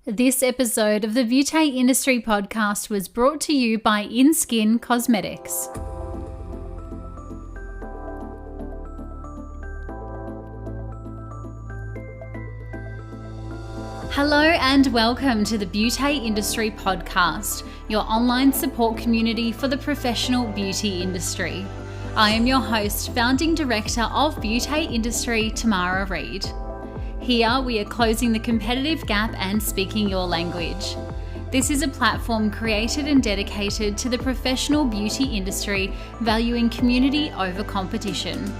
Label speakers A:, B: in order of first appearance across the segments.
A: This episode of the Beauty Industry Podcast was brought to you by InSkin Cosmetics. Hello and welcome to the Beauty Industry Podcast, your online support community for the professional beauty industry. I am your host, founding director of Beauty Industry, Tamara Reid. Here we are closing the competitive gap and speaking your language. This is a platform created and dedicated to the professional beauty industry, valuing community over competition.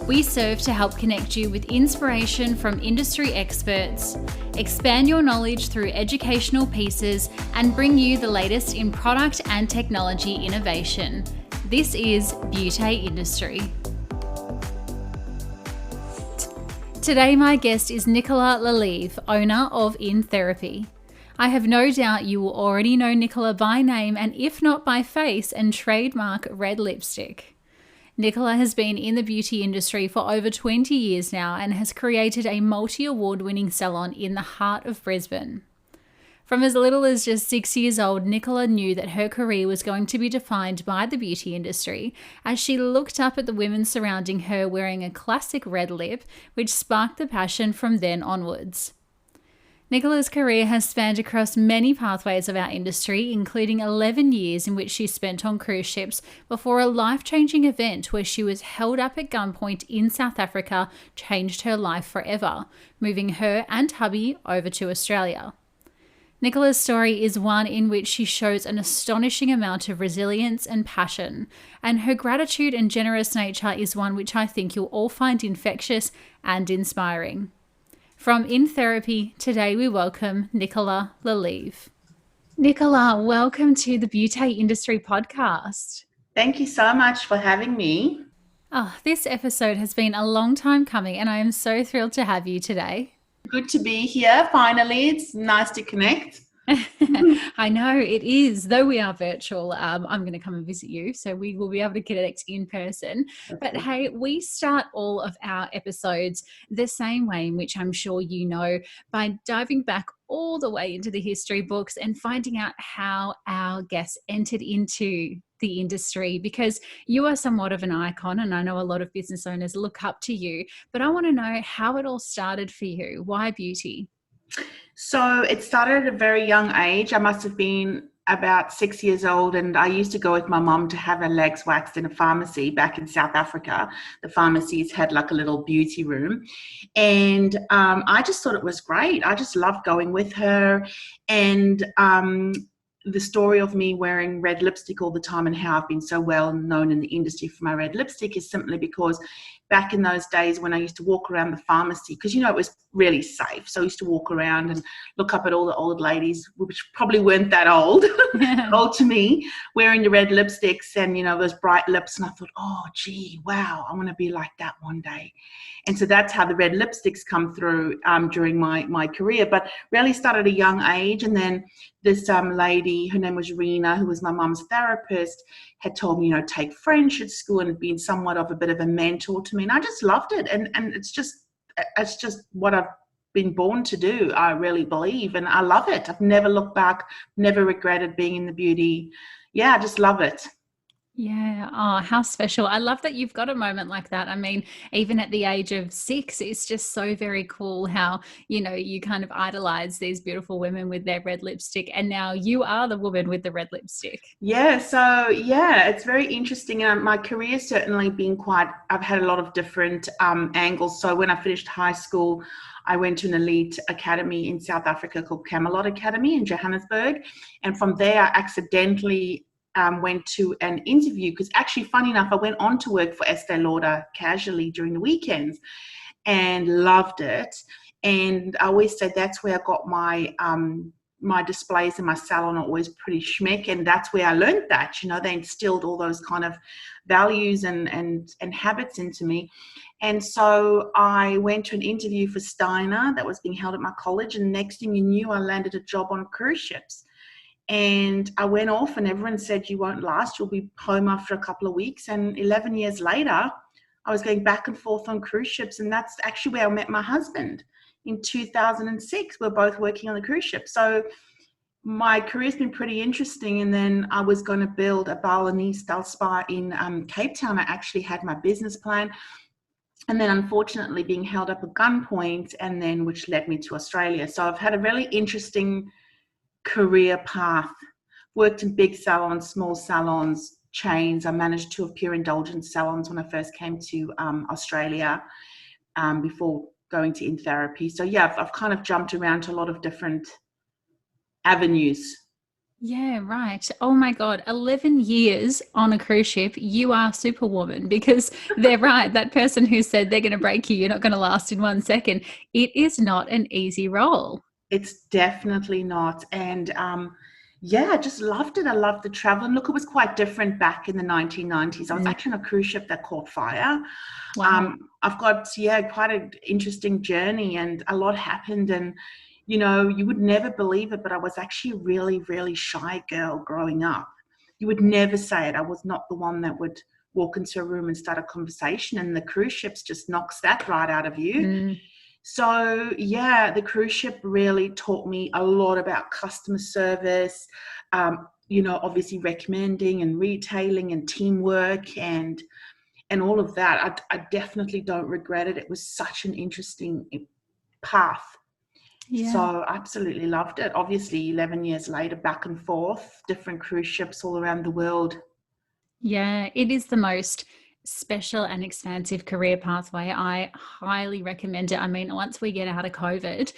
A: We serve to help connect you with inspiration from industry experts, expand your knowledge through educational pieces, and bring you the latest in product and technology innovation. This is Beauty Industry. Today my guest is Nicola Le Lievre, owner of InTherapy. I have no doubt you will already know Nicola by name and if not by face and trademark red lipstick. Nicola has been in the beauty industry for over 20 years now and has created a multi-award winning salon in the heart of Brisbane. From as little as just 6 years old, Nicola knew that her career was going to be defined by the beauty industry as she looked up at the women surrounding her wearing a classic red lip, which sparked the passion from then onwards. Nicola's career has spanned across many pathways of our industry, including 11 years in which she spent on cruise ships before a life-changing event where she was held up at gunpoint in South Africa changed her life forever, moving her and hubby over to Australia. Nicola's story is one in which she shows an astonishing amount of resilience and passion, and her gratitude and generous nature is one which I think you'll all find infectious and inspiring. From InTherapy, today we welcome Nicola Le Lievre. Nicola, welcome to the Beauty Industry Podcast.
B: Thank you so much for having me.
A: This episode has been a long time coming, and I am so thrilled to have you today.
B: Good to be here, finally. It's nice to connect.
A: I know it is. Though we are virtual, I'm going to come and visit you, so we will be able to connect in person. But hey, we start all of our episodes the same way in which I'm sure you know, by diving back all the way into the history books and finding out how our guests entered into the industry, because you are somewhat of an icon and I know a lot of business owners look up to you, but I want to know how it all started for you. Why beauty?
B: So it started at a very young age. I must have been about 6 years old, and I used to go with my mum to have her legs waxed in a pharmacy back in South Africa. The pharmacies had like a little beauty room, and I just thought it was great. I just loved going with her, and the story of me wearing red lipstick all the time and how I've been so well known in the industry for my red lipstick is simply because back in those days when I used to walk around the pharmacy, because, you know, it was really safe. So I used to walk around and look up at all the old ladies, which probably weren't that old, old to me, wearing the red lipsticks and, you know, those bright lips. And I thought, oh, gee, wow, I want to be like that one day. And so that's how the red lipsticks come through during my career, but really started at a young age. And then this lady, her name was Rena, who was my mum's therapist, had told me, you know, take French at school and had been somewhat of a bit of a mentor to me. And I just loved it. And it's just what I've been born to do, I really believe. And I love it. I've never looked back, never regretted being in the beauty. Yeah, I just love it.
A: Yeah. Oh, how special. I love that you've got a moment like that. I mean, even at the age of 6, it's just so very cool how, you know, you kind of idolize these beautiful women with their red lipstick. And now you are the woman with the red lipstick.
B: Yeah. So, yeah, it's very interesting. My career's certainly been I've had a lot of different angles. So when I finished high school, I went to an elite academy in South Africa called Camelot Academy in Johannesburg. And from there, I accidentally went to an interview because actually, funny enough, I went on to work for Estee Lauder casually during the weekends and loved it. And I always say that's where I got my displays in my salon are always pretty schmick, and that's where I learned that, you know, they instilled all those kind of values and habits into me. And so I went to an interview for Steiner that was being held at my college, and next thing you knew, I landed a job on cruise ships. And I went off and everyone said, you won't last, you'll be home after a couple of weeks. And 11 years later, I was going back and forth on cruise ships, and that's actually where I met my husband. in 2006. We're both working on the cruise ship. So my career's been pretty interesting. And then I was going to build a Balinese style spa in Cape Town. I actually had my business plan. And then unfortunately being held up at gunpoint, and then which led me to Australia. So I've had a really interesting career path. Worked in big salons, small salons, chains. I managed two of pure indulgence salons when I first came to Australia before going to InTherapy. So yeah, I've kind of jumped around to a lot of different avenues.
A: Yeah, right. Oh my God, 11 years on a cruise ship. You are superwoman, because they're right. That person who said they're going to break you, you're not going to last in 1 second. It is not an easy role.
B: It's definitely not. And yeah, I just loved it. I loved the travel. And look, it was quite different back in the 1990s. I was actually on a cruise ship that caught fire.
A: Wow.
B: I've got, quite an interesting journey, and a lot happened. And, you would never believe it, but I was actually a really, really shy girl growing up. You would never say it. I was not the one that would walk into a room and start a conversation, and the cruise ships just knocks that right out of you.
A: Mm.
B: So yeah, the cruise ship really taught me a lot about customer service, obviously recommending and retailing and teamwork and all of that. I definitely don't regret it. It was such an interesting path.
A: Yeah.
B: So I absolutely loved it. Obviously, 11 years later, back and forth, different cruise ships all around the world.
A: Yeah, it is the most special and expansive career pathway. I highly recommend it. I mean, once we get out of COVID,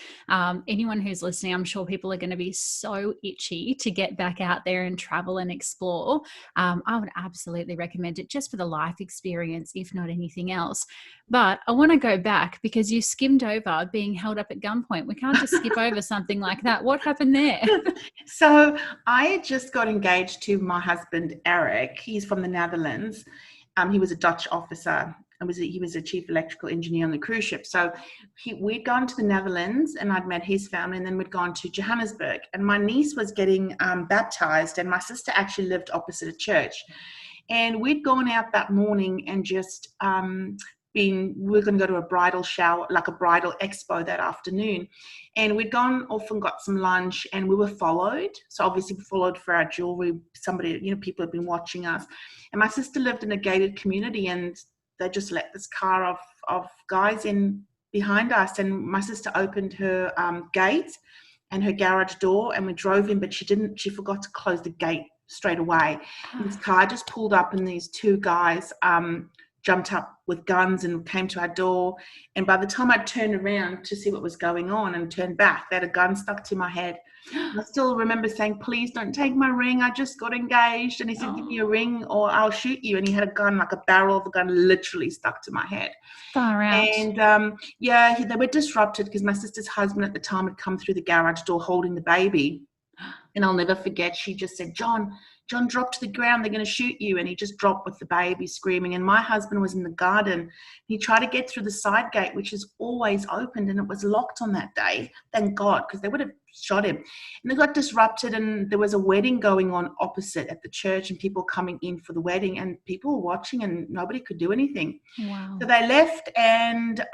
A: anyone who's listening, I'm sure people are going to be so itchy to get back out there and travel and explore. I would absolutely recommend it, just for the life experience, if not anything else. But I want to go back, because you skimmed over being held up at gunpoint. We can't just skip over something like that. What happened there?
B: So I just got engaged to my husband, Eric. He's from the Netherlands. He was a Dutch officer. He was a chief electrical engineer on the cruise ship. So we'd gone to the Netherlands, and I'd met his family, and then we'd gone to Johannesburg. And my niece was getting baptized, and my sister actually lived opposite a church. And we'd gone out that morning and just we were going to go to a bridal shower, like a bridal expo that afternoon. And we'd gone off and got some lunch, and we were followed. So obviously we followed for our jewelry. Somebody, people had been watching us. And my sister lived in a gated community, and they just let this car of guys in behind us. And my sister opened her gate and her garage door, and we drove in, but she forgot to close the gate straight away. And this car just pulled up, and these two guys jumped up with guns and came to our door. And by the time I turned around to see what was going on and turned back, they had a gun stuck to my head. I still remember saying, "Please don't take my ring. I just got engaged." And he said, "Give me a ring or I'll shoot you." And he had a gun, like a barrel of a gun, literally stuck to my head.
A: Far out.
B: And they were disrupted because my sister's husband at the time had come through the garage door holding the baby. And I'll never forget, she just said, John, drop to the ground. They're going to shoot you. And he just dropped with the baby screaming. And my husband was in the garden. He tried to get through the side gate, which is always opened, and it was locked on that day. Thank God, because they would have shot him. And they got disrupted, and there was a wedding going on opposite at the church, and people coming in for the wedding, and people were watching, and nobody could do anything.
A: Wow.
B: So they left, and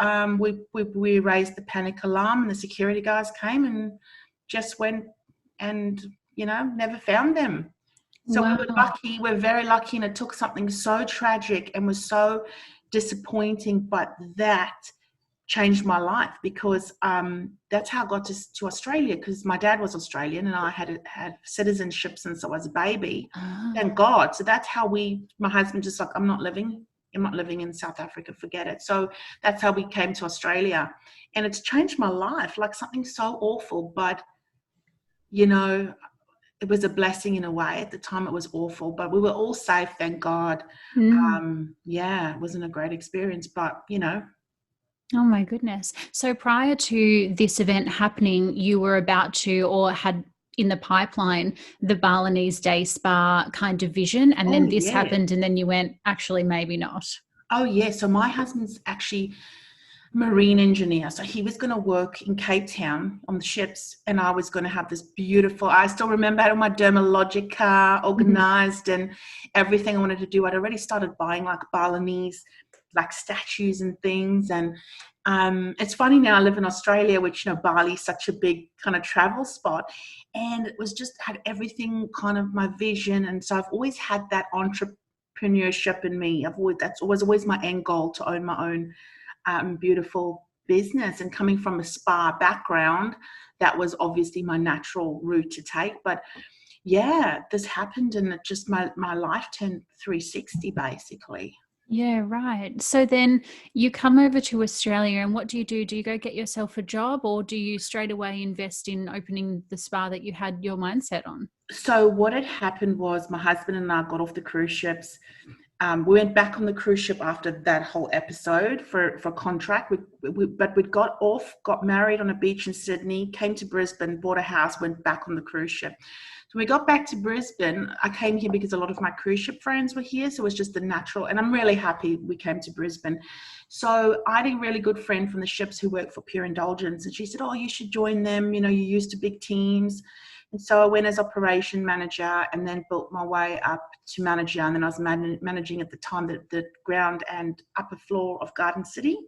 B: we raised the panic alarm, and the security guys came and just went and, never found them. So
A: Wow.
B: we were lucky. We're very lucky, and it took something so tragic and was so disappointing, but that changed my life, because that's how I got to Australia, because my dad was Australian and I had citizenship since I was a baby. Thank God. So that's how my husband just like, I'm not living in South Africa, forget it. So that's how we came to Australia, and it's changed my life, like something so awful, but it was a blessing in a way. At the time it was awful, but we were all safe, thank God. It wasn't a great experience, but
A: Oh my goodness. So prior to this event happening, you were about to, or had in the pipeline, the Balinese day spa kind of vision, and then this happened, and then you went, actually, maybe not.
B: Oh yeah. So my husband's actually marine engineer. So he was going to work in Cape Town on the ships, and I was going to have this beautiful, I still remember I had my Dermalogica organized and everything I wanted to do. I'd already started buying like Balinese, like statues and things. And It's funny now I live in Australia, which, Bali's such a big kind of travel spot. And it was just had everything kind of my vision. And so I've always had that entrepreneurship in me. That's always my end goal, to own my own beautiful business. And coming from a spa background, that was obviously my natural route to take. But yeah, this happened and it just my life turned 360 basically.
A: Yeah, right. So then you come over to Australia and what do you do? Do you go get yourself a job or do you straight away invest in opening the spa that you had your mindset on?
B: So what had happened was my husband and I got off the cruise ships. We went back on the cruise ship after that whole episode for contract. But we got off, got married on a beach in Sydney, came to Brisbane, bought a house, went back on the cruise ship. So when we got back to Brisbane, I came here because a lot of my cruise ship friends were here. So it was just the natural, and I'm really happy we came to Brisbane. So I had a really good friend from the ships who worked for Pure Indulgence, and she said, "Oh, you should join them. You're used to big teams." And so I went as operation manager and then built my way up to manager. And then I was managing at the time the ground and upper floor of Garden City.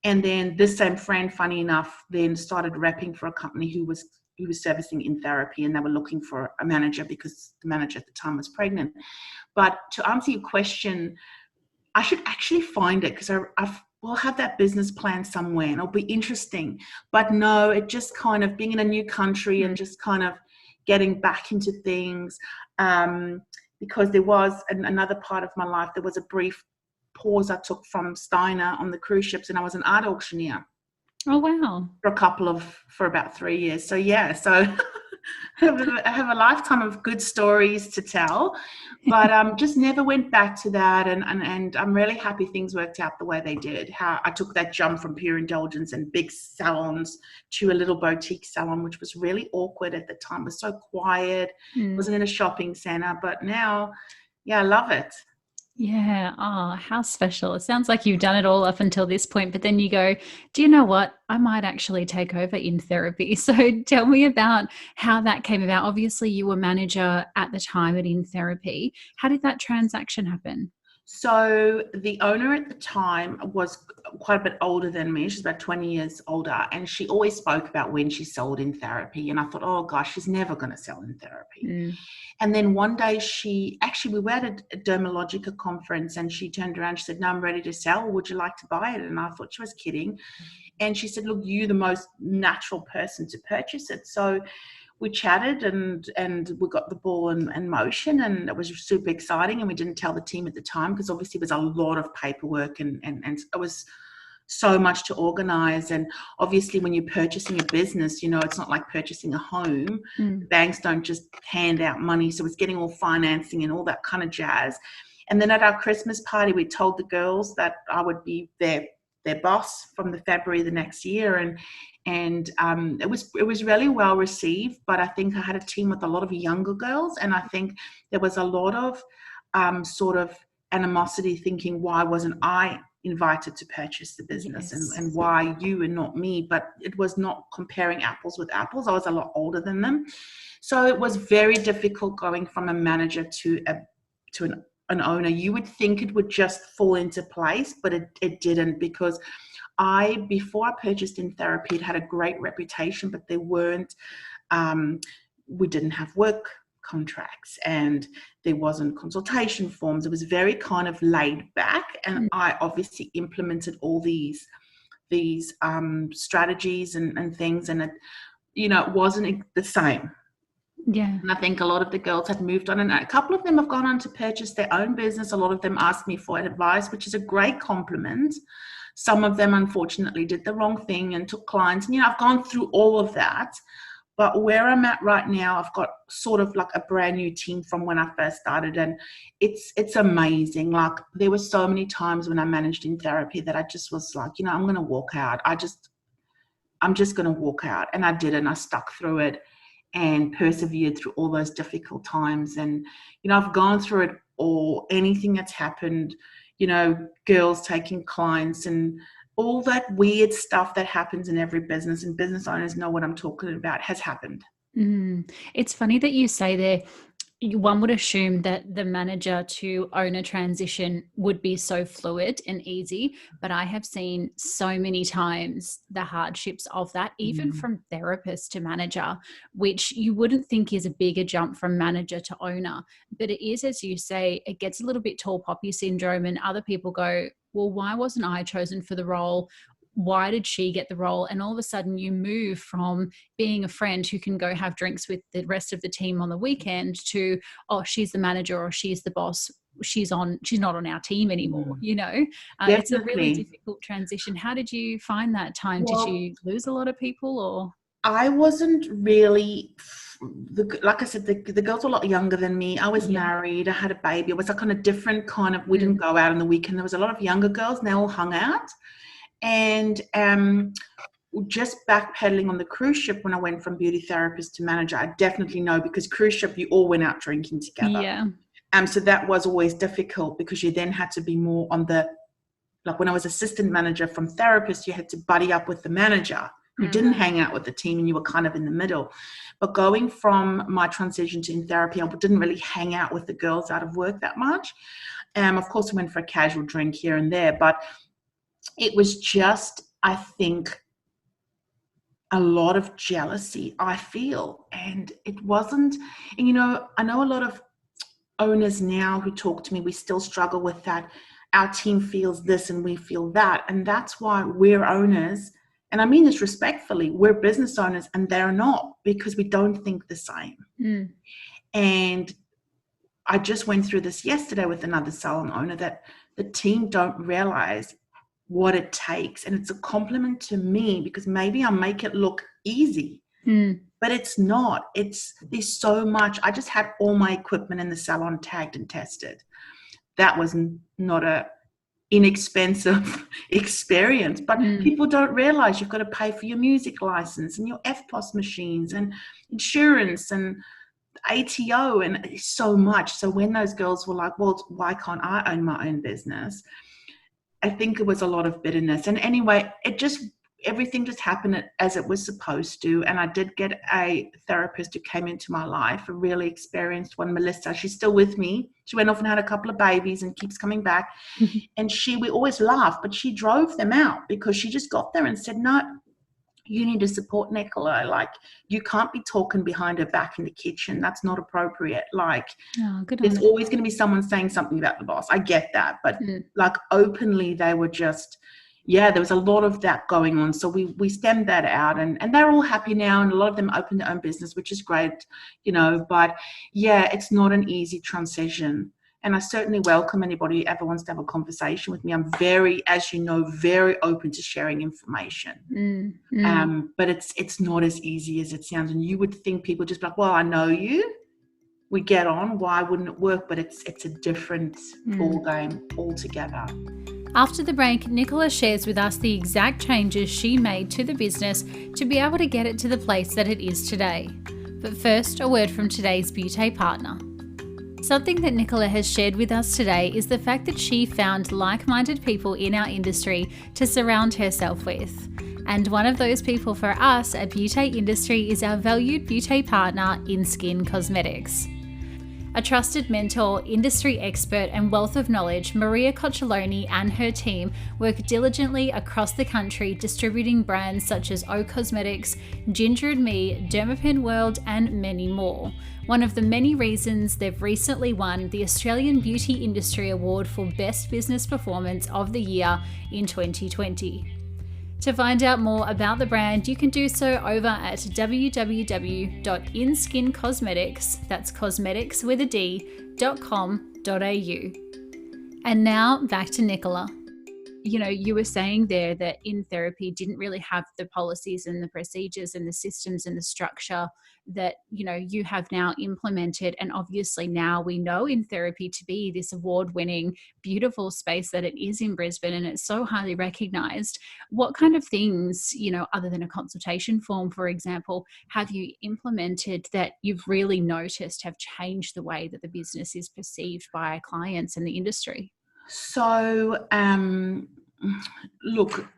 B: And then this same friend, funny enough, then started repping for a company who was servicing InTherapy, and they were looking for a manager because the manager at the time was pregnant. But to answer your question, I should actually find it because we'll have that business plan somewhere and it'll be interesting. But no, it just kind of being in a new country and just kind of getting back into things, because there was another part of my life. There was a brief pause I took from Steiner on the cruise ships, and I was an art auctioneer.
A: Oh, wow.
B: For about 3 years. So yeah, so I have a lifetime of good stories to tell, but just never went back to that. And I'm really happy things worked out the way they did. How I took that jump from Pure Indulgence and big salons to a little boutique salon, which was really awkward at the time. It was so quiet. It wasn't in a shopping center, but now, yeah, I love it.
A: Yeah. Oh, how special. It sounds like you've done it all up until this point, but then you go, do you know what? I might actually take over InTherapy. So tell me about how that came about. Obviously, you were manager at the time at InTherapy. How did that transaction happen?
B: So the owner at the time was quite a bit older than me. She's about 20 years older. And she always spoke about when she sold InTherapy. And I thought, oh gosh, she's never going to sell InTherapy. And then one day we were at a Dermalogica conference and she turned around, she said, no, I'm ready to sell. Would you like to buy it? And I thought she was kidding. And she said, look, you're the most natural person to purchase it. So we chatted and we got the ball in motion, and it was super exciting. And we didn't tell the team at the time because obviously it was a lot of paperwork and it was so much to organize. And obviously when you're purchasing a business, it's not like purchasing a home. Banks don't just hand out money. So it's getting all financing and all that kind of jazz. And then at our Christmas party, we told the girls that I would be their boss from the February the next year. And it was really well received, but I think I had a team with a lot of younger girls, and I think there was a lot of sort of animosity, thinking, why wasn't I invited to purchase the business? Yes. and why you and not me? But it was not comparing apples with apples. I was a lot older than them. So it was very difficult going from a manager to an owner. You would think it would just fall into place, but it didn't, because before I purchased InTherapy, it had a great reputation, but there weren't, we didn't have work contracts and there wasn't consultation forms. It was very kind of laid back, and I obviously implemented all these strategies and things, and it wasn't the same.
A: Yeah.
B: And I think a lot of the girls had moved on, and a couple of them have gone on to purchase their own business. A lot of them asked me for advice, which is a great compliment. Some of them, unfortunately, did the wrong thing and took clients. And, I've gone through all of that. But where I'm at right now, I've got sort of like a brand new team from when I first started. And it's amazing. Like, there were so many times when I managed InTherapy that I just was like, I'm going to walk out. I'm just going to walk out. And I did, and I stuck through it and persevered through all those difficult times. And, I've gone through it all. Anything that's happened, girls taking clients and all that weird stuff that happens in every business, and business owners know what I'm talking about, has happened.
A: It's funny that you say there, one would assume that the manager to owner transition would be so fluid and easy, but I have seen so many times the hardships of that, even from therapist to manager, which you wouldn't think is a bigger jump from manager to owner. But it is, as you say, it gets a little bit tall poppy syndrome, and other people go, well, why wasn't I chosen for the role? Why did she get the role? And all of a sudden you move from being a friend who can go have drinks with the rest of the team on the weekend to, oh, she's the manager or she's the boss. She's not on our team anymore. It's a really
B: Definitely.
A: difficult transition. How did you find that time? Did
B: Well,
A: you lose a lot of people or?
B: I wasn't really, like I said, the girls were a lot younger than me. I was
A: Yeah.
B: married. I had a baby. It was a kind of different kind of, we didn't go out on the weekend. There was a lot of younger girls and they all hung out. And just backpedaling on the cruise ship when I went from beauty therapist to manager, I definitely know, because cruise ship, you all went out drinking together.
A: Yeah.
B: So that was always difficult because you then had to be more on the, like when I was assistant manager from therapist, you had to buddy up with the manager who didn't hang out with the team and you were kind of in the middle. But going from my transition to InTherapy, I didn't really hang out with the girls out of work that much. Of course, we went for a casual drink here and there, but it was just, I think, a lot of jealousy, I feel. And it wasn't, and I know a lot of owners now who talk to me, we still struggle with that. Our team feels this and we feel that. And that's why we're owners. And I mean this respectfully, we're business owners and they're not, because we don't think the same. And I just went through this yesterday with another salon owner, that the team don't realize what it takes. And it's a compliment to me because maybe I make it look easy, but it's not. There's so much. I just had all my equipment in the salon tagged and tested. That was not a inexpensive experience, but people don't realize you've got to pay for your music license and your FPOS machines and insurance and ATO and so much. So when those girls were like, well, why can't I own my own business? I think it was a lot of bitterness. And anyway, everything just happened as it was supposed to. And I did get a therapist who came into my life, a really experienced one, Melissa. She's still with me. She went off and had a couple of babies and keeps coming back. And we always laugh, but she drove them out because she just got there and said, no, you need to support Nicola. Like, you can't be talking behind her back in the kitchen. That's not appropriate. Like, there's always going to be someone saying something about the boss. I get that. But like openly, they were just, there was a lot of that going on. So we stemmed that out and they're all happy now. And a lot of them opened their own business, which is great, but it's not an easy transition. And I certainly welcome anybody who ever wants to have a conversation with me. I'm very, as you know, very open to sharing information. But it's not as easy as it sounds. And you would think people just be like, well, I know you. We get on. Why wouldn't it work? But it's a different ball game altogether.
A: After the break, Nicola shares with us the exact changes she made to the business to be able to get it to the place that it is today. But first, a word from today's beauty partner. Something that Nicola has shared with us today is the fact that she found like-minded people in our industry to surround herself with. And one of those people for us at Beauty Industry is our valued beauty partner, InSkin Cosmetics. A trusted mentor, industry expert and wealth of knowledge, Maria Coccioloni and her team work diligently across the country distributing brands such as O Cosmetics, Ginger and Me, Dermapen World and many more. One of the many reasons they've recently won the Australian Beauty Industry Award for Best Business Performance of the Year in 2020. To find out more about the brand, you can do so over at www.inskincosmetics, that's cosmetics with a d.com.au. And now back to Nicola. You were saying there that InTherapy didn't really have the policies and the procedures and the systems and the structure that, you have now implemented. And obviously now we know InTherapy to be this award-winning, beautiful space that it is in Brisbane, and it's so highly recognized. What kind of things, other than a consultation form, for example, have you implemented that you've really noticed have changed the way that the business is perceived by clients and the industry?
B: So, look,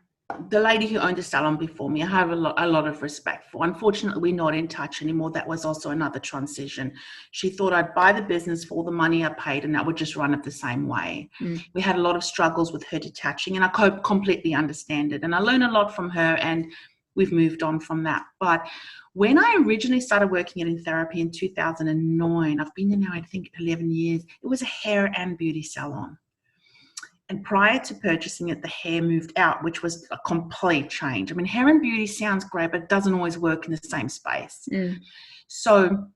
B: the lady who owned the salon before me, I have a lot of respect for. Unfortunately, we're not in touch anymore. That was also another transition. She thought I'd buy the business for all the money I paid and that would just run it the same way. We had a lot of struggles with her detaching, and I completely understand it. And I learned a lot from her, and we've moved on from that. But when I originally started working at InTherapy in 2009, I've been there now, I think, 11 years, it was a hair and beauty salon. And prior to purchasing it, the hair moved out, which was a complete change. I mean, hair and beauty sounds great, but it doesn't always work in the same space. So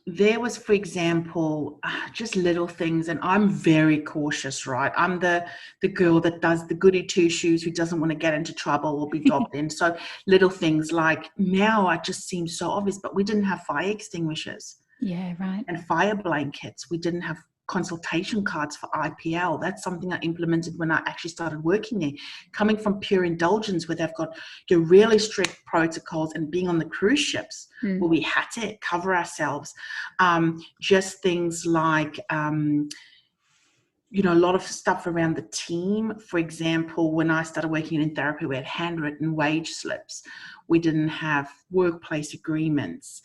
B: there was, for example, just little things, and I'm very cautious, right? I'm the girl that does the goody two-shoes who doesn't want to get into trouble or be dobbed in. So little things like now it just seems so obvious, but we didn't have fire extinguishers.
A: Yeah, right.
B: And fire blankets. We didn't have consultation cards for IPL. That's something I implemented when I actually started working there. Coming from Pure Indulgence, where they've got your really strict protocols, and being on the cruise ships where we had to cover ourselves. Just things like, a lot of stuff around the team. For example, when I started working in therapy, we had handwritten wage slips. We didn't have workplace agreements.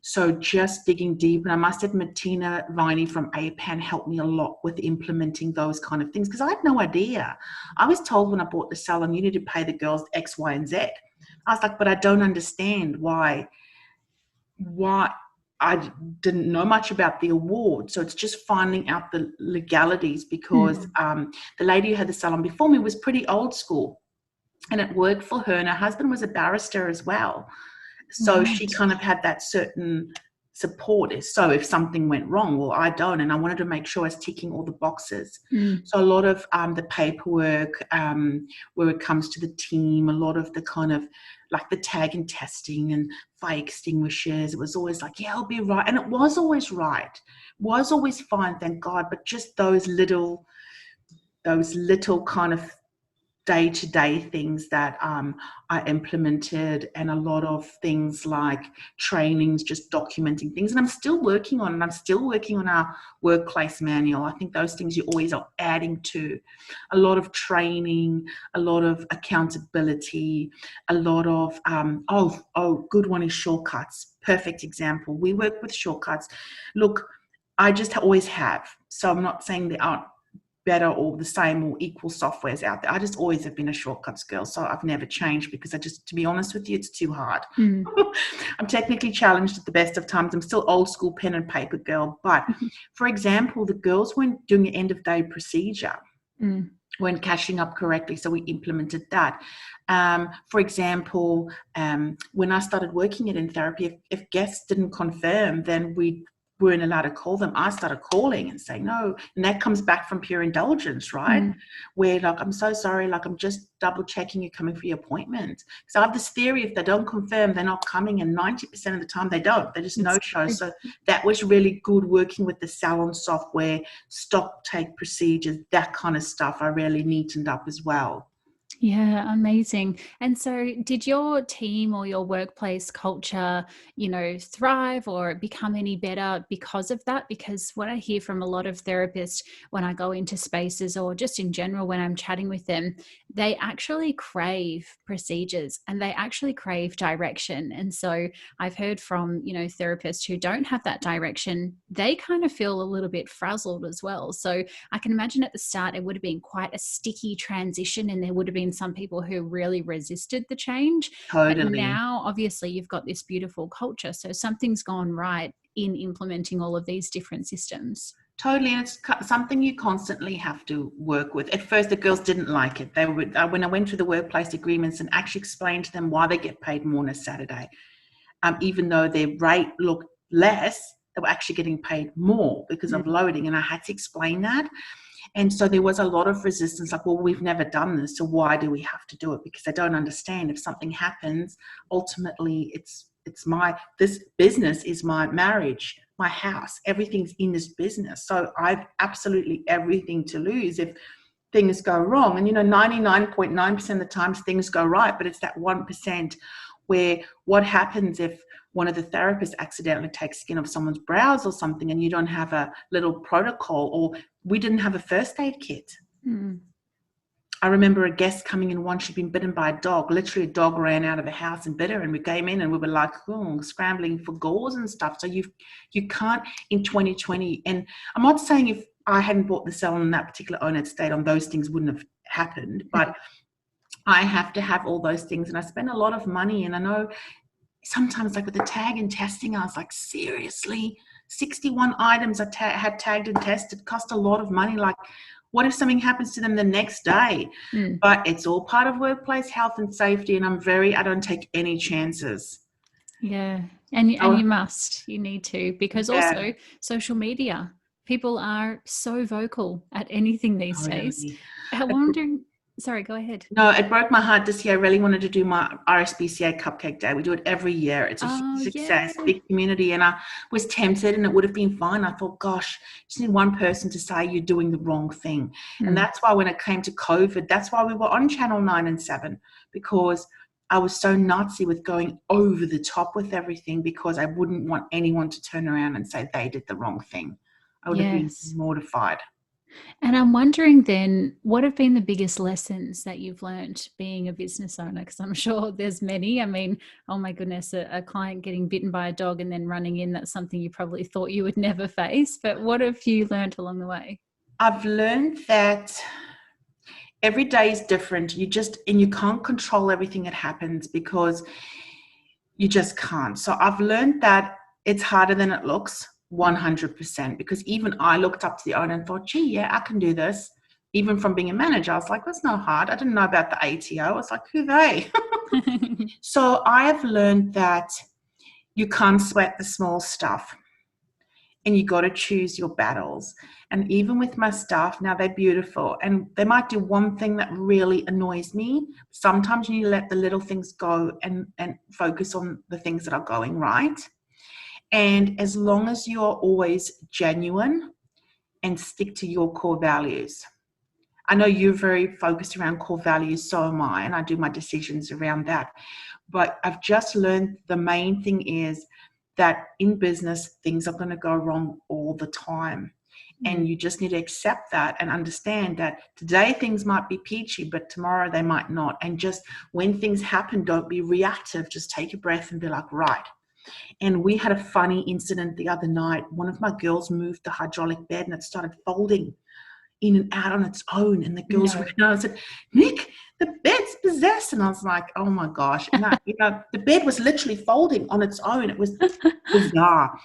B: So just digging deep, and I must admit, Tina Viney from APAN helped me a lot with implementing those kind of things, because I had no idea. I was told when I bought the salon, you need to pay the girls X, Y, and Z. I was like, but I don't understand why I didn't know much about the award. So it's just finding out the legalities, because the lady who had the salon before me was pretty old school, and it worked for her. And her husband was a barrister as well. So she kind of had that certain support. So if something went wrong, well, I don't. And I wanted to make sure I was ticking all the boxes. So a lot of the paperwork, where it comes to the team, a lot of the kind of like the tag and testing and fire extinguishers, it was always like, yeah, I'll be right. And it was always right. Was always fine, thank God. But just those little kind of day-to-day things that I implemented, and a lot of things like trainings, just documenting things. And I'm still working on it. I'm still working on our workplace manual. I think those things you always are adding to. A lot of training, a lot of accountability, a lot of, good one is shortcuts. Perfect example. We work with shortcuts. Look, I just always have. So I'm not saying they aren't better or the same or equal softwares out there. I just always have been a shortcuts girl, so I've never changed, because to be honest with you, it's too hard. I'm technically challenged at the best of times. I'm still old school pen and paper girl. But for example, the girls weren't doing an end of day procedure, weren't cashing up correctly, so we implemented that. For example, when I started working at InTherapy, if guests didn't confirm, then we weren't allowed to call them. I started calling and saying no, and that comes back from Pure Indulgence, right? Where like, I'm so sorry, like I'm just double checking you're coming for your appointment. So I have this theory, if they don't confirm, they're not coming, and 90% of the time they don't. They just no-show. So that was really good, working with the salon software, stock take procedures, that kind of stuff. I really neatened up as well.
A: Yeah, amazing. And so did your team or your workplace culture, thrive or become any better because of that? Because what I hear from a lot of therapists when I go into spaces, or just in general when I'm chatting with them, they actually crave procedures and they actually crave direction. And so I've heard from, therapists who don't have that direction, they kind of feel a little bit frazzled as well. So I can imagine at the start it would have been quite a sticky transition, and there would have been some people who really resisted the change.
B: Totally.
A: But now, obviously, you've got this beautiful culture. So something's gone right in implementing all of these different systems.
B: Totally. And it's something you constantly have to work with. At first, the girls didn't like it. They would, when I went through the workplace agreements and actually explained to them why they get paid more on a Saturday, even though their rate looked less, they were actually getting paid more because of loading. And I had to explain that. And so there was a lot of resistance, like, well, we've never done this, so why do we have to do it? Because they don't understand, if something happens, ultimately this business is my marriage, my house, everything's in this business. So I've absolutely everything to lose if things go wrong. And 99.9% of the times things go right, but it's that 1% where what happens if one of the therapists accidentally takes skin off someone's brows or something, and you don't have a little protocol, or we didn't have a first aid kit. I remember a guest coming in once, she'd been bitten by a dog. Literally, a dog ran out of the house and bit her, and we came in and we were like, oh, scrambling for gauze and stuff. So you can't in 2020. And I'm not saying if I hadn't bought the salon and that particular owner had stayed on, those things wouldn't have happened. But I have to have all those things, and I spend a lot of money. And I know sometimes, like with the tag and testing, I was like, seriously, 61 items I had tagged and tested cost a lot of money. Like, what if something happens to them the next day? But it's all part of workplace health and safety, and I don't take any chances.
A: Yeah. And you need to, because also social media, people are so vocal at anything these days. I'm wondering, sorry, go ahead.
B: No, it broke my heart this year. I really wanted to do my RSPCA Cupcake Day. We do it every year. It's a huge success, big community. And I was tempted, and it would have been fine. I thought, gosh, just need one person to say you're doing the wrong thing. And that's why when it came to COVID, that's why we were on Channel 9 and 7, because I was so Nazi with going over the top with everything, because I wouldn't want anyone to turn around and say they did the wrong thing. I would have been mortified.
A: And I'm wondering then, what have been the biggest lessons that you've learned being a business owner? Because I'm sure there's many. I mean, oh my goodness, a client getting bitten by a dog and then running in, that's something you probably thought you would never face. But what have you learned along the way?
B: I've learned that every day is different. You can't control everything that happens, because you just can't. So I've learned that it's harder than it looks. 100%, because even I looked up to the owner and thought, gee, yeah, I can do this. Even from being a manager, I was like, that's not hard. I didn't know about the ATO. I was like, who they? So I have learned that you can't sweat the small stuff, and you got to choose your battles. And even with my staff now, they're beautiful, and they might do one thing that really annoys me. Sometimes you need to let the little things go and focus on the things that are going right. And as long as you're always genuine and stick to your core values. I know you're very focused around core values, so am I, and I do my decisions around that. But I've just learned the main thing is that in business, things are going to go wrong all the time. And you just need to accept that and understand that today things might be peachy, but tomorrow they might not. And just when things happen, don't be reactive. Just take a breath and be like, right. And we had a funny incident the other night. One of my girls moved the hydraulic bed, and it started folding in and out on its own. And the girls ran out and said, Nick, the bed's possessed. And I was like, oh my gosh. And the bed was literally folding on its own. It was bizarre.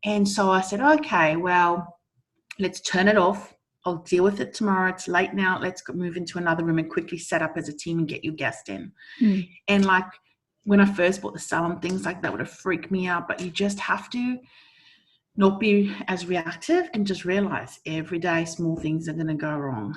B: And so I said, okay, well, let's turn it off. I'll deal with it tomorrow. It's late now. Let's move into another room and quickly set up as a team and get your guest in. And like, when I first bought the salon, things like that would have freaked me out, but you just have to not be as reactive and just realize every day small things are going to go wrong.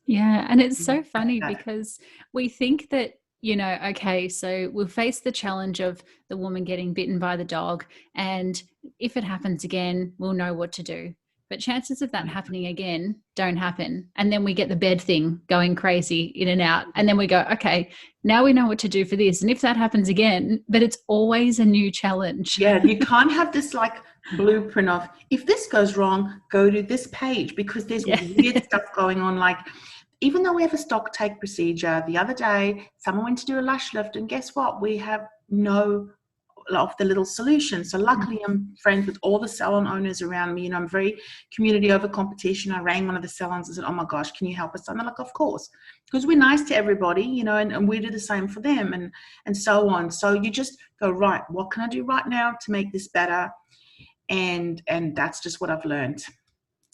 A: Yeah. And it's so funny because we think that, okay, so we'll face the challenge of the woman getting bitten by the dog. And if it happens again, we'll know what to do. But chances of that happening again don't happen. And then we get the bed thing going crazy in and out. And then we go, okay, now we know what to do for this. And if that happens again, but it's always a new challenge.
B: Yeah, you can't have this like blueprint of, if this goes wrong, go to this page, because there's weird stuff going on. Like, even though we have a stock take procedure, the other day, someone went to do a lash lift, and guess what? We have no of the little solutions. So luckily I'm friends with all the salon owners around me, and I'm very community over competition. I rang one of the salons and said, oh my gosh, can you help us? And they're like, of course, because we're nice to everybody, and we do the same for them, and so on. So you just go, right, what can I do right now to make this better? And that's just what I've learned.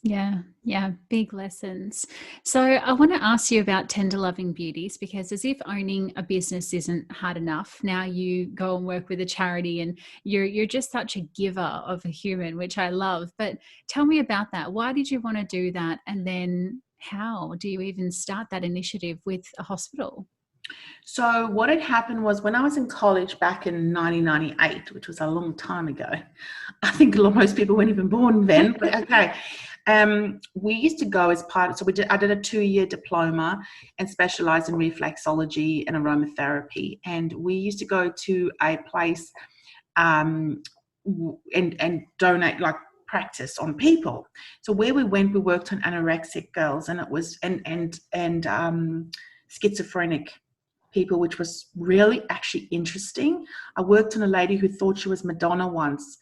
A: Yeah, big lessons. So I want to ask you about Tender Loving Beauties, because as if owning a business isn't hard enough, now you go and work with a charity, and you're just such a giver of a human, which I love. But tell me about that. Why did you want to do that? And then how do you even start that initiative with a hospital?
B: So what had happened was, when I was in college back in 1998, which was a long time ago, I think most people weren't even born then, but okay. We used to go as part, so I did a 2-year diploma and specialized in reflexology and aromatherapy. And we used to go to a place and donate, like, practice on people. So where we went, we worked on anorexic girls, and it was, schizophrenic people, which was really actually interesting. I worked on a lady who thought she was Madonna once,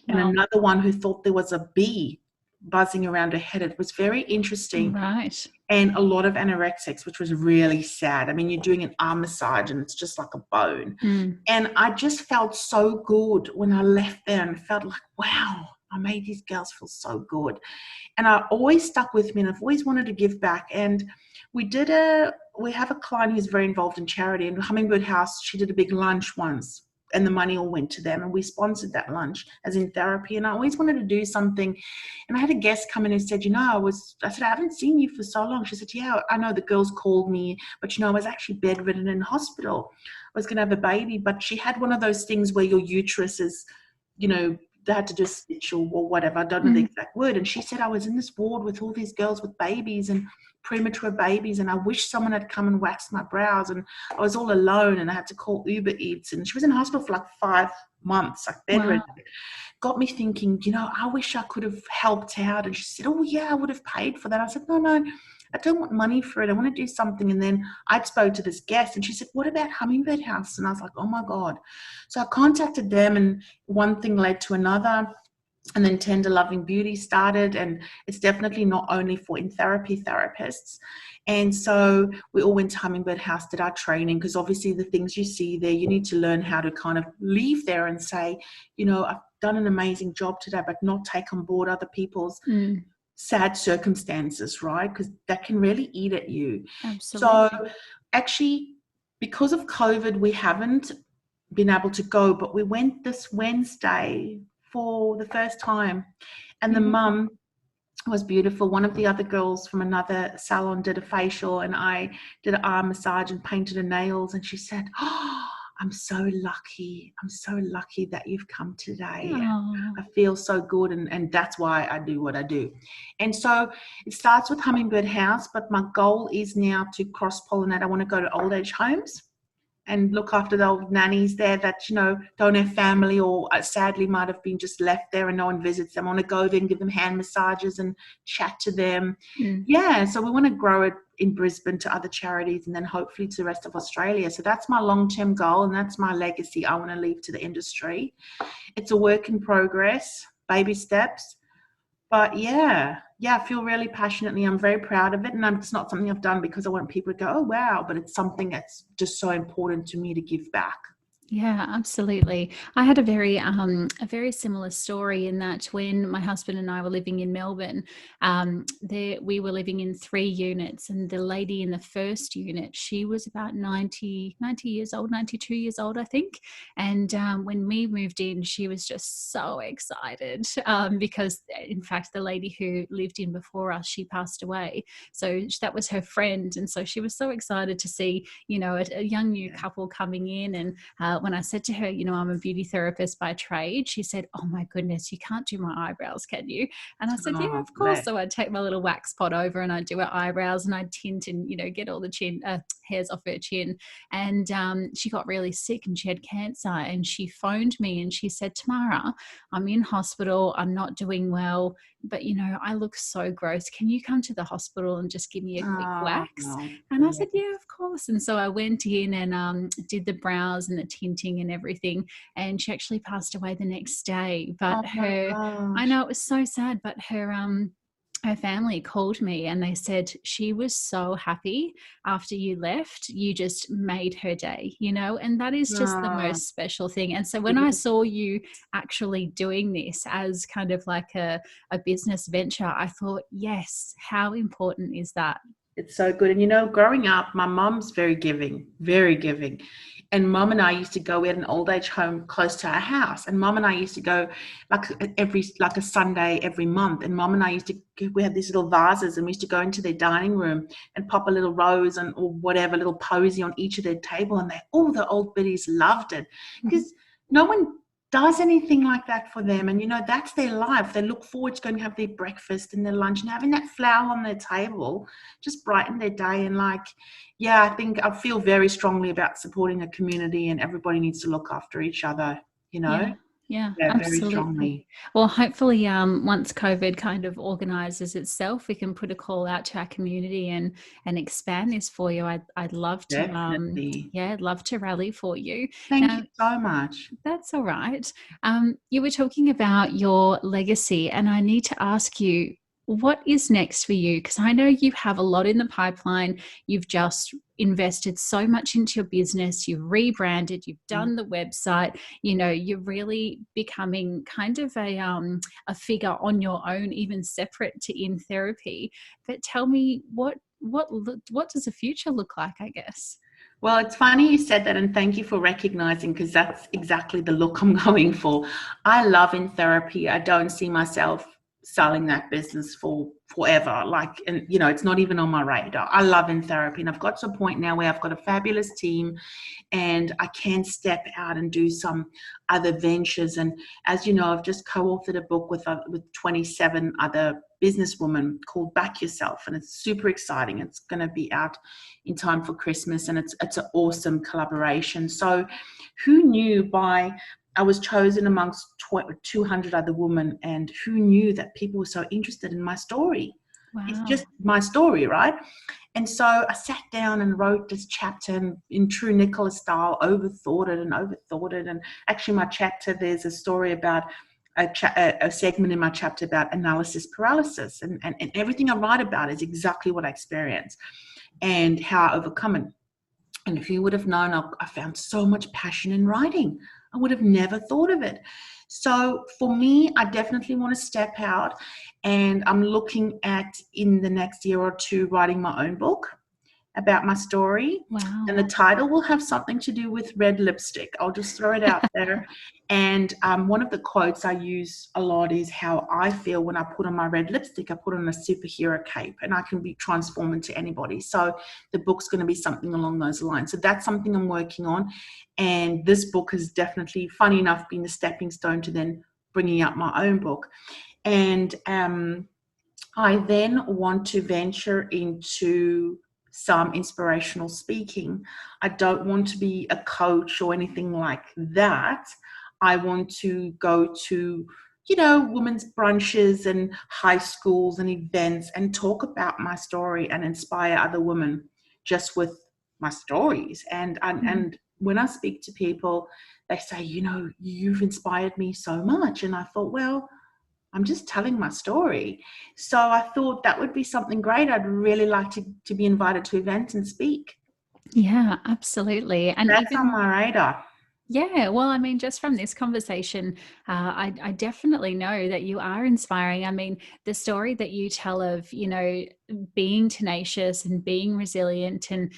B: and
A: Wow.
B: another one who thought there was a bee buzzing around her head. It was very interesting.
A: Right.
B: And a lot of anorexics, which was really sad. I mean, you're doing an arm massage and it's just like a bone.
A: Mm.
B: And I just felt so good when I left there, and felt like, wow, I made these girls feel so good. And I always stuck with me, and I've always wanted to give back. And we have a client who's very involved in charity, and Hummingbird House, she did a big lunch once, and the money all went to them, and we sponsored that lunch as InTherapy. And I always wanted to do something. And I had a guest come in who said, I said, I haven't seen you for so long. She said, yeah, I know the girls called me, but I was actually bedridden in hospital. I was going to have a baby, but she had one of those things where your uterus is, they had to do a stitch or whatever. I don't know the exact word. And she said, I was in this ward with all these girls with babies and premature babies, and I wish someone had come and waxed my brows, and I was all alone, and I had to call Uber Eats. And she was in hospital for like 5 months, like bedridden.
A: Wow.
B: Got me thinking, I wish I could have helped out. And she said, oh yeah, I would have paid for that. I said, no, I don't want money for it. I want to do something. And then I spoke to this guest, and she said, what about Hummingbird House? And I was like, oh my God. So I contacted them, and one thing led to another. And then Tender Loving Beauty started, and it's definitely not only for InTherapy therapists. And so we all went to Hummingbird House, did our training, because obviously the things you see there, you need to learn how to kind of leave there and say, I've done an amazing job today, but not take on board other people's sad circumstances, right? Because that can really eat at you.
A: Absolutely.
B: So actually, because of COVID, we haven't been able to go, but we went this Wednesday for the first time, and the mum was beautiful. One of the other girls from another salon did a facial, and I did an arm massage and painted her nails, and she said, oh, I'm so lucky that you've come today.
A: Oh.
B: I feel so good, and that's why I do what I do. And so it starts with Hummingbird House, but my goal is now to cross-pollinate. I want to go to old age homes and look after the old nannies there that, don't have family, or sadly might have been just left there and no one visits them. I want to go there and give them hand massages and chat to them. Yeah, so we want to grow it in Brisbane to other charities, and then hopefully to the rest of Australia. So that's my long-term goal, and that's my legacy I want to leave to the industry. It's a work in progress, baby steps. But yeah, I feel really passionately. I'm very proud of it. And it's not something I've done because I want people to go, oh, wow. But it's something that's just so important to me to give back.
A: Yeah, absolutely. I had a very similar story in that when my husband and I were living in Melbourne, we were living in 3 units, and the lady in the first unit, she was about 90 years old, 92 years old, I think. And when we moved in, she was just so excited because, in fact, the lady who lived in before us, she passed away. So that was her friend, and so she was so excited to see, a young new couple coming in. And when I said to her, I'm a beauty therapist by trade, she said, oh my goodness, you can't do my eyebrows, can you? And I said, yeah, of course. So I'd take my little wax pot over and I'd do her eyebrows, and I'd tint and, get all the hairs off her chin. And she got really sick and she had cancer, and she phoned me and she said, Tamara, I'm in hospital. I'm not doing well, but, I look so gross. Can you come to the hospital and just give me a quick wax? And I said, yeah, of course. And so I went in and did the brows and the tinting and everything. And she actually passed away the next day. But I know it was so sad, but her family called me and they said she was so happy after you left. You just made her day, and that is just the most special thing. And so when I saw you actually doing this as kind of like a business venture, I thought, yes, how important is that?
B: It's so good. And growing up, my mom's very giving, very giving. And mom and I used to go, we had an old age home close to our house. And mom and I used to go like a Sunday every month. And mom and I we had these little vases, and we used to go into their dining room and pop a little rose or whatever, little posy on each of their table. And all the old biddies loved it because no one does anything like that for them. And, that's their life. They look forward to going to have their breakfast and their lunch and having that flower on their table, just brighten their day. And I think I feel very strongly about supporting a community, and everybody needs to look after each other,
A: Yeah. Yeah,
B: Yeah, very
A: absolutely.
B: strongly.
A: Well, hopefully, once COVID kind of organizes itself, we can put a call out to our community and expand this for you. I'd love to,
B: Definitely.
A: yeah, I'd love to rally for you.
B: Thank you
A: Now,
B: so much.
A: that's all right. You were talking about your legacy, and I need to ask you, what is next for you? Because I know you have a lot in the pipeline. You've just invested so much into your business. You've rebranded. You've done the website. You know, you're really becoming kind of a figure on your own, even separate to In Therapy. But tell me, what does the future look like? I guess.
B: Well, it's funny you said that, and thank you for recognizing, because that's exactly the look I'm going for. I love In Therapy. I don't see myself selling that business for forever. Like, and you know, it's not even on my radar. I love In Therapy, and I've got to a point now where I've got a fabulous team, and I can step out and do some other ventures. And as you know, I've just co-authored a book with 27 other businesswomen called Back Yourself, and it's super exciting. It's going to be out in time for Christmas, and it's an awesome collaboration. So who knew I was chosen amongst 200 other women, and who knew that people were so interested in my story? It's
A: Wow.
B: just my story, right? And so I sat down and wrote this chapter, and in true Nicola style, overthought it. And actually, my chapter, there's a story about a segment in my chapter about analysis paralysis. And everything I write about is exactly what I experienced and how I overcome it. And who would have known I found so much passion in writing? I would have never thought of it. So for me, I definitely want to step out, and I'm looking at, in the next year or two, writing my own book about my story.
A: Wow.
B: And the title will have something to do with red lipstick. I'll just throw it out there. And one of the quotes I use a lot is how I feel when I put on my red lipstick. I put on a superhero cape, and I can be transformed into anybody. So the book's going to be something along those lines. So that's something I'm working on. And this book has definitely, funny enough, been the stepping stone to then bringing out my own book. And I then want to venture into some inspirational speaking. I don't want to be a coach or anything like that. I want to go to, women's brunches and high schools and events and talk about my story and inspire other women just with my stories. And when I speak to people, they say, you've inspired me so much. And I thought, well, I'm just telling my story. So I thought that would be something great. I'd really like to be invited to events and speak.
A: Yeah, absolutely. And
B: That's on
A: even,
B: my radar.
A: yeah, well, I mean, just from this conversation, I definitely know that you are inspiring. I mean, the story that you tell of, being tenacious and being resilient and,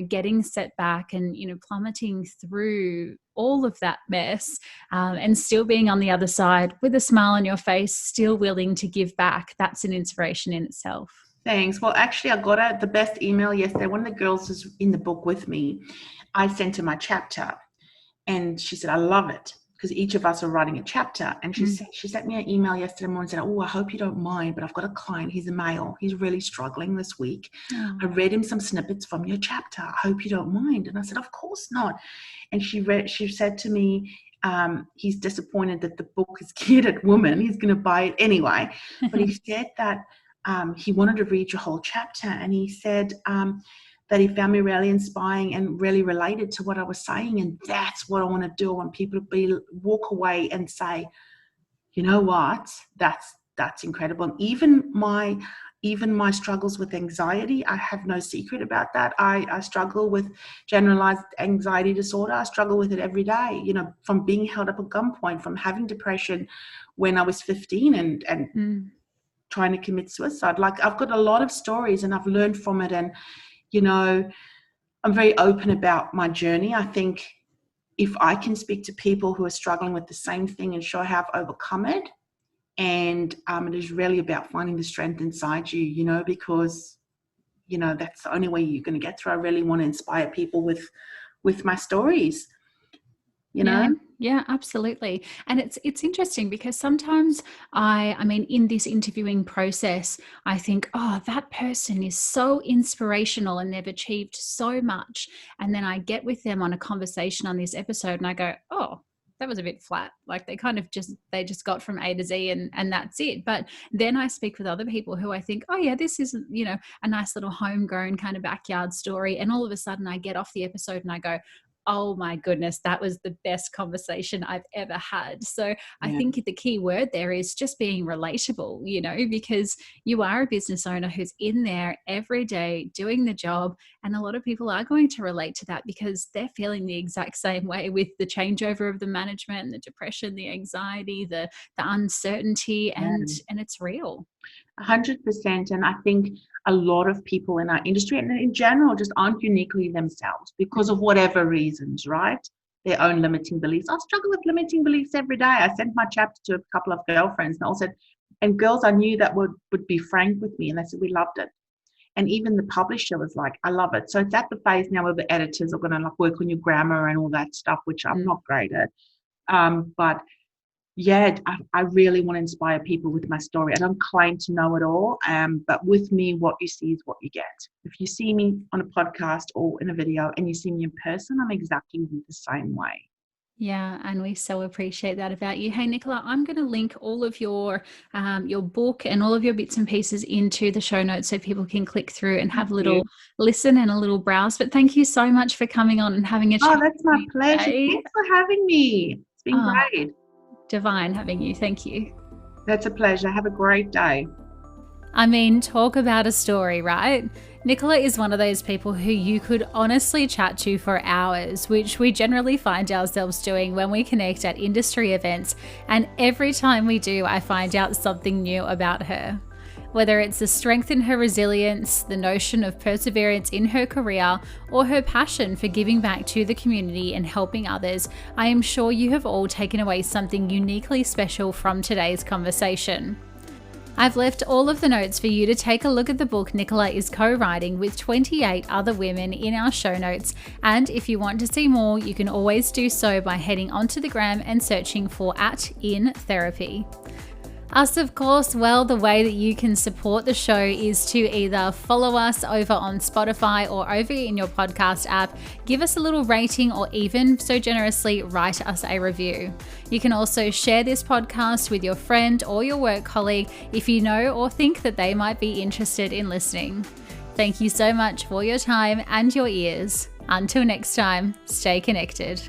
A: getting set back and, plummeting through all of that mess, and still being on the other side with a smile on your face, still willing to give back. That's an inspiration in itself.
B: Thanks. Well, actually, I got the best email yesterday. One of the girls is in the book with me. I sent her my chapter, and she said, I love it, because each of us are writing a chapter. And she sent me an email yesterday morning and said, oh, I hope you don't mind, but I've got a client. He's a male. He's really struggling this week.
A: Oh.
B: I read him some snippets from your chapter. I hope you don't mind. And I said, of course not. And she said to me, he's disappointed that the book is geared at women. He's going to buy it anyway. But he said that he wanted to read your whole chapter. And he said, that he found me really inspiring and really related to what I was saying. And that's what I want to do. I want people to walk away and say, you know what, that's incredible. And even my struggles with anxiety, I have no secret about that. I struggle with generalized anxiety disorder. I struggle with it every day, from being held up at gunpoint, from having depression when I was 15 and trying to commit suicide. Like, I've got a lot of stories and I've learned from it. And I'm very open about my journey. I think if I can speak to people who are struggling with the same thing and show how I've overcome it, and it is really about finding the strength inside you, because, that's the only way you're going to get through. I really want to inspire people with my stories,
A: Yeah, absolutely. And it's interesting because sometimes I mean, in this interviewing process, I think, oh, that person is so inspirational and they've achieved so much. And then I get with them on a conversation on this episode and I go, oh, that was a bit flat. Like they just got from A to Z and that's it. But then I speak with other people who I think, oh yeah, this is, a nice little homegrown kind of backyard story. And all of a sudden I get off the episode and I go, oh my goodness, that was the best conversation I've ever had. So I think the key word there is just being relatable, because you are a business owner who's in there every day doing the job. And a lot of people are going to relate to that because they're feeling the exact same way with the changeover of the management, the depression, the anxiety, the uncertainty, and it's real.
B: 100%. And I think a lot of people in our industry and in general just aren't uniquely themselves because of whatever reasons, right? Their own limiting beliefs. I struggle with limiting beliefs every day. I sent my chapter to a couple of girlfriends and all said, and girls I knew that would be frank with me, and they said, we loved it. And even the publisher was like, I love it. So it's at the phase now where the editors are going to work on your grammar and all that stuff, which I'm not great at. But yeah, I really want to inspire people with my story. I don't claim to know it all, but with me, what you see is what you get. If you see me on a podcast or in a video and you see me in person, I'm exactly the same way.
A: Yeah, and we so appreciate that about you. Hey, Nicola, I'm going to link all of your book and all of your bits and pieces into the show notes so people can click through and have a little listen and a little browse. But thank you so much for coming on and having a chat.
B: Oh, that's my pleasure. Thanks for having me. It's been great.
A: Divine having you. Thank you.
B: That's a pleasure. Have a great day.
A: I mean, talk about a story, right? Nicola is one of those people who you could honestly chat to for hours, which we generally find ourselves doing when we connect at industry events. And every time we do, I find out something new about her. Whether it's the strength in her resilience, the notion of perseverance in her career, or her passion for giving back to the community and helping others, I am sure you have all taken away something uniquely special from today's conversation. I've left all of the notes for you to take a look at the book Nicola is co-writing with 28 other women in our show notes. And if you want to see more, you can always do so by heading onto the gram and searching for @InTherapy. Us, of course, well, the way that you can support the show is to either follow us over on Spotify or over in your podcast app, give us a little rating, or even so generously write us a review. You can also share this podcast with your friend or your work colleague if you know or think that they might be interested in listening. Thank you so much for your time and your ears. Until next time, stay connected.